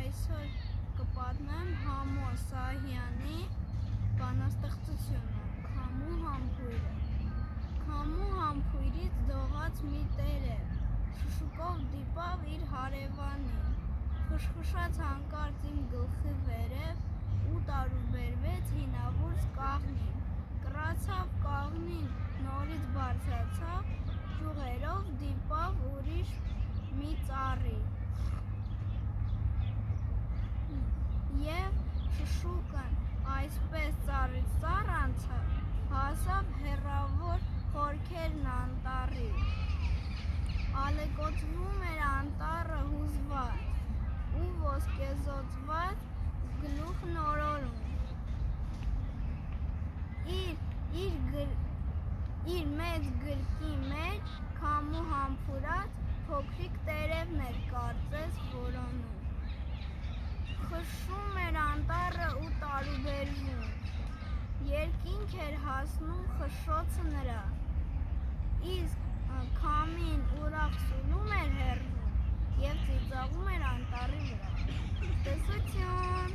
այսօր կպատմեմ Համո Սահյանի բանաստեղծությունը «Քամու համբույրը»։ Քամու համբույրից դողաց մի տերև, շշուկով դիպավ իր հարևանին, խշխշաց հանկարծ իմ գլխի վերև ու տարուբերվեց հինավուրց կաղնին, կռացավ կաղնին, նորից բարձրացավ, ճյուղերով դիպավ ուրիշ մի ծառի, և շշուկն այսպես ծառից ծառ անցավ, հասավ հեռավոր խորքերն անտառի, ալեկոծվում էր անտառը հուզված ու ոսկեզօծված գլուխն օրորում, իր մեծ գրկի մեջ քամու համբուրած փոքրիկ տերևն էր կարծես որոնում, խշշում էր անտառը ու տարուբերվում, երկինք էր հասնում խշշոցը նրա, իսկ քամին ուրախ սուլում էր հեռվում և ծիծաղում էր անտառի վրա: Տեսություն: